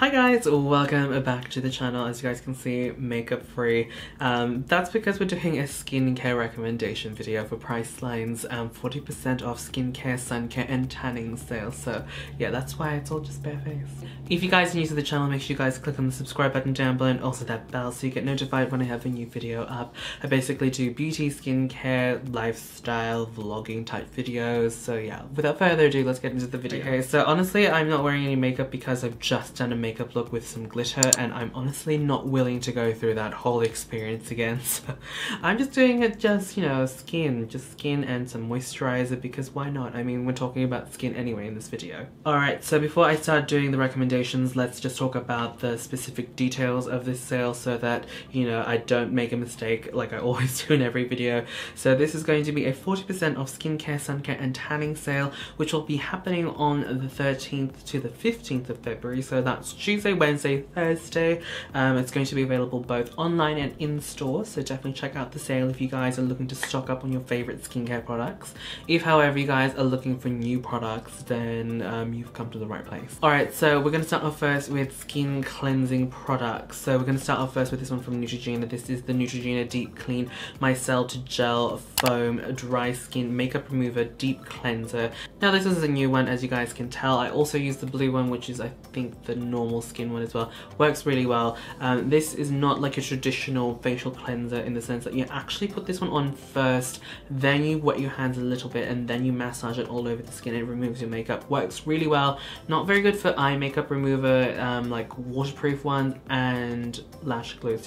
Hi guys, welcome back to the channel. As you guys can see, makeup free. That's because we're doing a skincare recommendation video for Priceline's 40% off skincare, suncare and tanning sale. So yeah, that's why it's all just bare face. If you guys are new to the channel, make sure you guys click on the subscribe button down below and also that bell so you get notified when I have a new video up. I basically do beauty, skincare, lifestyle, vlogging type videos. So yeah, without further ado, let's get into the video. Okay, so honestly, I'm not wearing any makeup because I've just done a makeup look with some glitter and I'm honestly not willing to go through that whole experience again. So I'm just doing it just, you know, skin and some moisturizer because why not? I mean, we're talking about skin anyway in this video. Alright, so before I start doing the recommendations, let's just talk about the specific details of this sale so that, you know, I don't make a mistake like I always do in every video. So this is going to be a 40% off skincare, suncare and tanning sale, which will be happening on the 13th to the 15th of February. So that's Tuesday, Wednesday, Thursday. It's going to be available both online and in store, so definitely check out the sale if you guys are looking to stock up on your favorite skincare products. If however you guys are looking for new products, then you've come to the right place. Alright, so we're going to start off first with skin cleansing products. So we're going to start off first with this one from Neutrogena. This is the Neutrogena Deep Clean Micellar to Gel Foam Dry Skin Makeup Remover Deep Cleanser. Now this is a new one, as you guys can tell. I also use the blue one, which is I think the normal skin one as well. Works really well. This is not like a traditional facial cleanser in the sense that you actually put this one on first, then you wet your hands a little bit and then you massage it all over the skin and it removes your makeup. Works really well. Not very good for eye makeup remover, like waterproof ones and lash glue.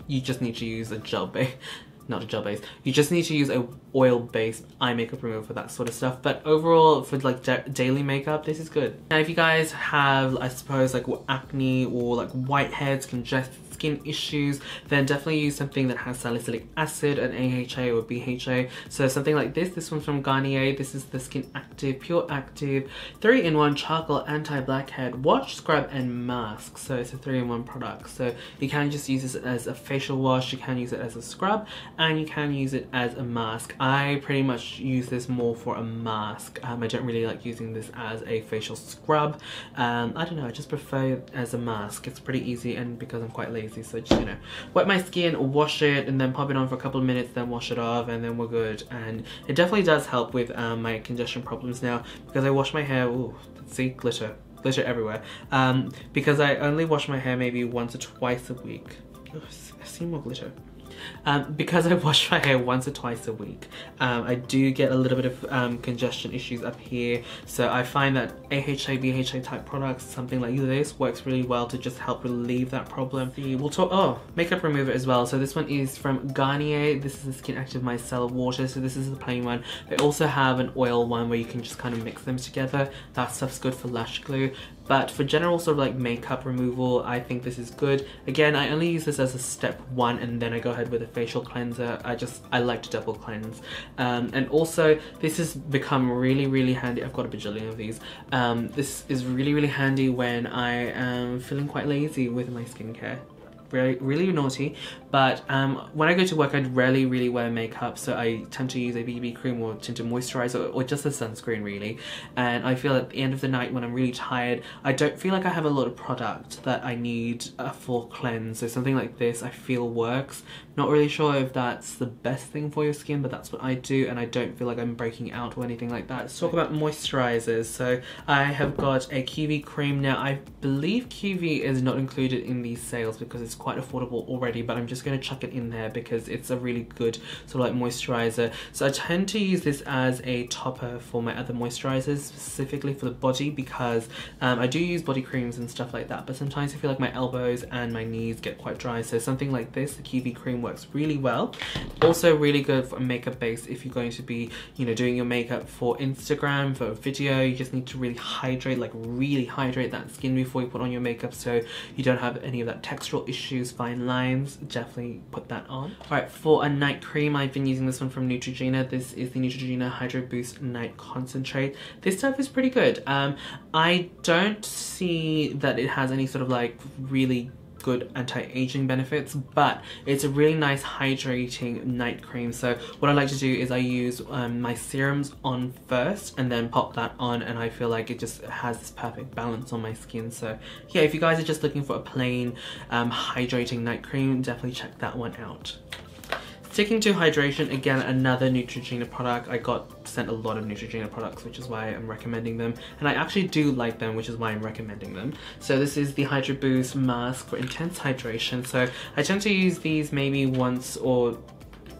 You just need to use a gel base. Not a gel base. You just need to use a oil-based eye makeup remover for that sort of stuff. But overall, for like daily makeup, this is good. Now, if you guys have, I suppose, like acne or like whiteheads, congested skin issues, then definitely use something that has salicylic acid, an AHA or BHA. So something like this one's from Garnier. This is the Skin Active, Pure Active, 3-in-1 Charcoal Anti-Blackhead Wash, Scrub and Mask. So it's a 3-in-1 product. So you can just use this as a facial wash, you can use it as a scrub, and you can use it as a mask. I pretty much use this more for a mask. I don't really like using this as a facial scrub. I don't know, I just prefer it as a mask. It's pretty easy, and because I'm quite lazy, so just, you know, wet my skin, wash it, and then pop it on for a couple of minutes, then wash it off, and then we're good. And it definitely does help with my congestion problems now, because I wash my hair. Ooh, see, glitter everywhere. Because I only wash my hair maybe once or twice a week. Ugh, I see more glitter. Because I wash my hair once or twice a week, I do get a little bit of congestion issues up here. So I find that AHA, BHA type products, something like this, works really well to just help relieve that problem. We'll talk, makeup remover as well. So this one is from Garnier. This is the Skin Active Micellar Water. So this is the plain one. They also have an oil one where you can just kind of mix them together. That stuff's good for lash glue. But for general sort of like makeup removal, I think this is good. Again, I only use this as a step one and then I go ahead with a facial cleanser. I like to double cleanse. And also, this has become really handy. I've got a bajillion of these. This is really handy when I am feeling quite lazy with my skincare. Really naughty, but when I go to work I rarely wear makeup, so I tend to use a BB cream or tinted moisturizer or just a sunscreen really. And I feel at the end of the night when I'm really tired, I don't feel like I have a lot of product that I need a full cleanse. So something like this I feel works. Not really sure if that's the best thing for your skin, but that's what I do, and I don't feel like I'm breaking out or anything like that. Let's talk about moisturizers. So I have got a QV cream. Now I believe QV is not included in these sales because it's quite affordable already, but I'm just going to chuck it in there because it's a really good sort of like moisturizer. So I tend to use this as a topper for my other moisturizers, specifically for the body, because I do use body creams and stuff like that, but sometimes I feel like my elbows and my knees get quite dry. So something like this, the QV cream, works really well. Also really good for a makeup base if you're going to be, you know, doing your makeup for Instagram, for a video. You just need to really hydrate, like really hydrate that skin before you put on your makeup so you don't have any of that textural issues, fine lines. Definitely put that on. Alright, for a night cream, I've been using this one from Neutrogena. This is the Neutrogena Hydroboost Night Concentrate. This stuff is pretty good. I don't see that it has any sort of like really good anti-aging benefits, but it's a really nice hydrating night cream. So what I like to do is I use my serums on first and then pop that on, and I feel like it just has this perfect balance on my skin. So yeah, if you guys are just looking for a plain hydrating night cream, definitely check that one out. Sticking to hydration, again, another Neutrogena product. I got sent a lot of Neutrogena products, which is why I'm recommending them. And I actually do like them, which is why I'm recommending them. So this is the Hydroboost mask for intense hydration. So I tend to use these maybe once or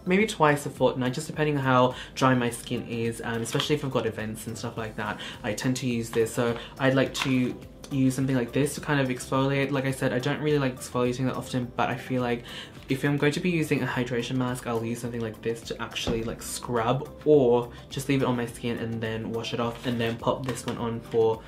maybe twice a fortnight, just depending on how dry my skin is, especially if I've got events and stuff like that. I tend to use this. So I'd like to use something like this to kind of exfoliate. Like I said, I don't really like exfoliating that often, but I feel like if I'm going to be using a hydration mask, I'll use something like this to actually like scrub, or just leave it on my skin and then wash it off, and then pop this one on for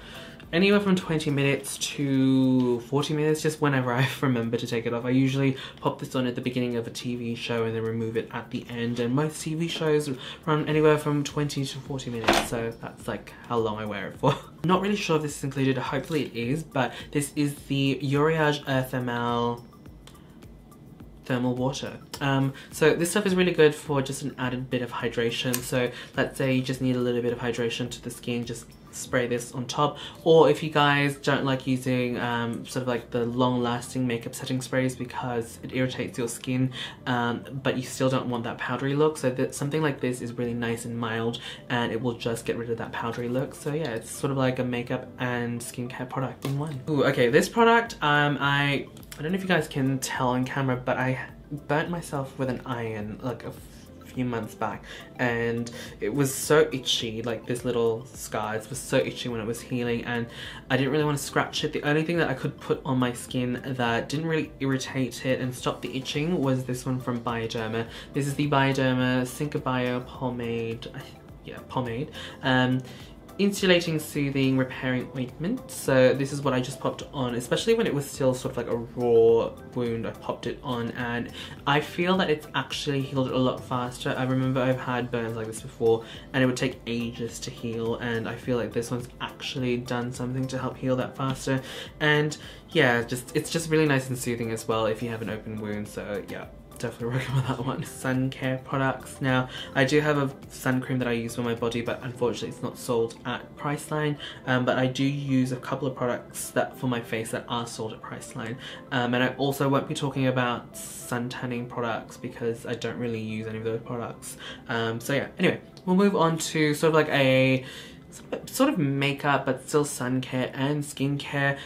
anywhere from 20 minutes to 40 minutes, just whenever I remember to take it off. I usually pop this on at the beginning of a TV show and then remove it at the end, and most TV shows run anywhere from 20 to 40 minutes, so that's like how long I wear it for. Not really sure if this is included, hopefully it is, but this is the Uriage thermal water. So this stuff is really good for just an added bit of hydration. So let's say you just need a little bit of hydration to the skin, just spray this on top. Or if you guys don't like using sort of like the long-lasting makeup setting sprays because it irritates your skin, but you still don't want that powdery look, so that something like this is really nice and mild, and it will just get rid of that powdery look. So yeah, it's sort of like a makeup and skincare product in one. Ooh, okay, this product, I don't know if you guys can tell on camera, but I burnt myself with an iron like a few months back, and it was so itchy, like this little scar, it was so itchy when it was healing, and I didn't really want to scratch it. The only thing that I could put on my skin that didn't really irritate it and stop the itching was this one from Bioderma. This is the Bioderma Cicabio Pomade, yeah, Pomade. Insulating, soothing, repairing ointment. So this is what I just popped on, especially when it was still sort of like a raw wound. I popped it on and I feel that it's actually healed a lot faster. I remember I've had burns like this before and it would take ages to heal, and I feel like this one's actually done something to help heal that faster. And yeah, it's just really nice and soothing as well if you have an open wound. So yeah, definitely recommend that one. Sun care products. Now, I do have a sun cream that I use for my body, but unfortunately it's not sold at Priceline. But I do use a couple of products that for my face that are sold at Priceline. And I also won't be talking about sun tanning products because I don't really use any of those products. So yeah, anyway, we'll move on to sort of like a sort of makeup but still sun care and skincare.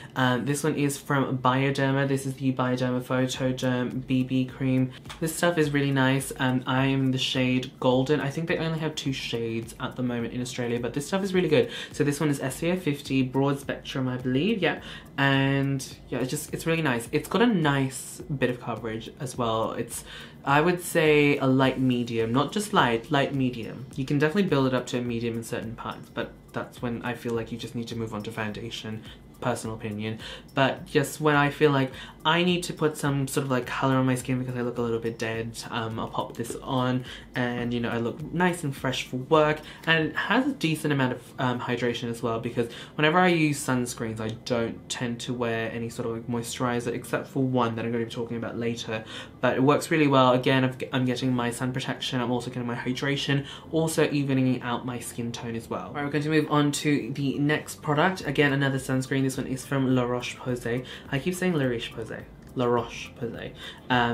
This one is from Bioderma. This is the Bioderma Photoderm BB cream. This stuff is really nice. I'm the shade Golden. I think they only have 2 shades at the moment in Australia, but this stuff is really good. So this one is SPF 50, broad spectrum, I believe, yeah. And yeah, it's really nice. It's got a nice bit of coverage as well. It's, I would say, a light medium, not just light medium. You can definitely build it up to a medium in certain parts, but that's when I feel like you just need to move on to foundation, personal opinion. But just when I feel like I need to put some sort of like color on my skin because I look a little bit dead, I'll pop this on, and you know, I look nice and fresh for work, and it has a decent amount of hydration as well, because whenever I use sunscreens I don't tend to wear any sort of like moisturizer except for one that I'm going to be talking about later, but it works really well. Again, I'm getting my sun protection, I'm also getting my hydration, also evening out my skin tone as well. Alright, we're going to move on to the next product. Again, another sunscreen. This one is from Roche Posay. I keep saying Roche Posay. Roche Posay.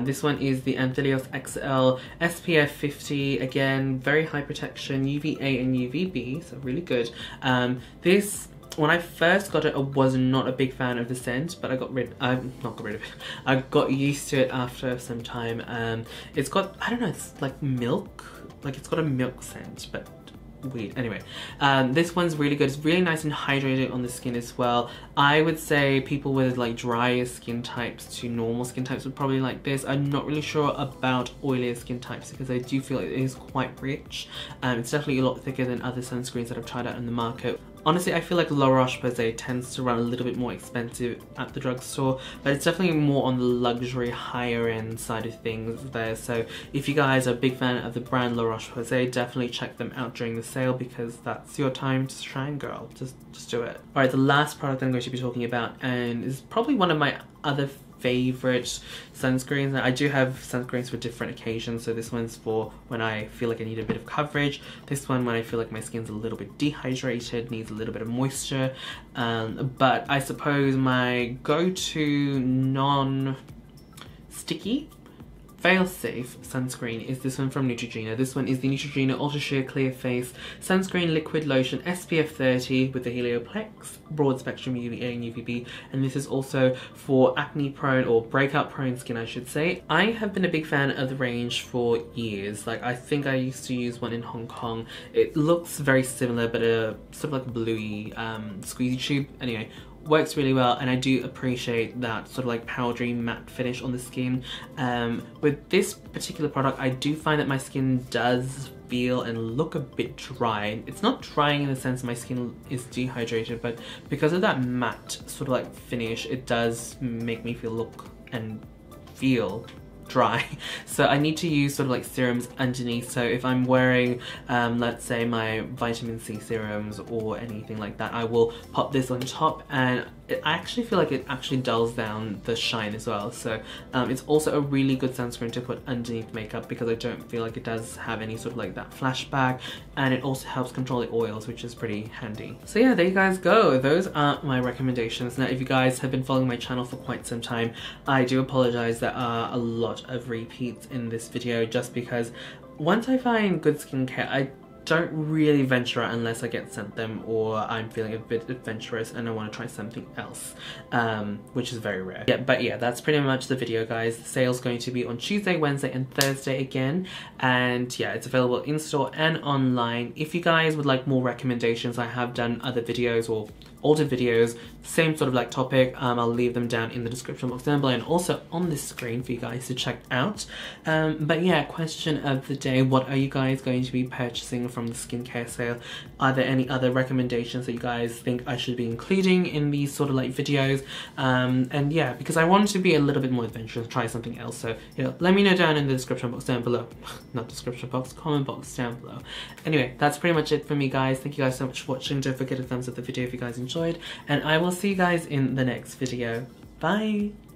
This one is the Anthelios XL SPF 50. Again, very high protection, UVA and UVB, so really good. This, when I first got it, I was not a big fan of the scent, but I got rid of it. I got used to it after some time. It's got, I don't know, it's like milk, like it's got a milk scent, but weird. Anyway, this one's really good. It's really nice and hydrated on the skin as well. I would say people with like drier skin types to normal skin types would probably like this. I'm not really sure about oilier skin types because I do feel it is quite rich. It's definitely a lot thicker than other sunscreens that I've tried out in the market. Honestly, I feel like La Roche-Posay tends to run a little bit more expensive at the drugstore, but it's definitely more on the luxury, higher end side of things there. So if you guys are a big fan of the brand La Roche-Posay, definitely check them out during the sale because that's your time to shine, girl. Just do it. Alright, the last product I'm going to be talking about, and is probably one of my other favorite sunscreens. I do have sunscreens for different occasions, so this one's for when I feel like I need a bit of coverage, this one when I feel like my skin's a little bit dehydrated, needs a little bit of moisture, but I suppose my go-to non-sticky fail-safe sunscreen is this one from Neutrogena. This one is the Neutrogena Ultra Sheer Clear Face Sunscreen Liquid Lotion SPF 30 with the Helioplex Broad Spectrum UVA and UVB, and this is also for acne prone or breakout prone skin, I should say. I have been a big fan of the range for years. Like, I think I used to use one in Hong Kong. It looks very similar, but a sort of like a bluey squeezy tube. Anyway, works really well, and I do appreciate that sort of like powdery matte finish on the skin. With this particular product, I do find that my skin does feel and look a bit dry. It's not drying in the sense my skin is dehydrated, but because of that matte sort of like finish, it does make me look and feel dry. So I need to use sort of like serums underneath. So if I'm wearing let's say my vitamin C serums or anything like that, I will pop this on top, and I actually feel like it actually dulls down the shine as well. So it's also a really good sunscreen to put underneath makeup because I don't feel like it does have any sort of like that flashback, and it also helps control the oils, which is pretty handy. So yeah, there you guys go. Those are my recommendations. Now, if you guys have been following my channel for quite some time, I do apologize. There are a lot of repeats in this video just because once I find good skincare, I don't really venture out unless I get sent them or I'm feeling a bit adventurous and I want to try something else, which is very rare. Yeah, but yeah, that's pretty much the video, guys. The sale's going to be on Tuesday, Wednesday and Thursday again, and yeah, it's available in store and online. If you guys would like more recommendations, I have done other videos or older videos, same sort of like topic. I'll leave them down in the description box down below and also on this screen for you guys to check out. But yeah, question of the day, what are you guys going to be purchasing from the skincare sale? Are there any other recommendations that you guys think I should be including in these sort of like videos? And yeah, because I want to be a little bit more adventurous, try something else, so you know, let me know down in the description box down below. Not description box, comment box down below. Anyway, that's pretty much it for me, guys. Thank you guys so much for watching. Don't forget to thumbs up the video if you guys enjoyed, and I will see you guys in the next video. Bye!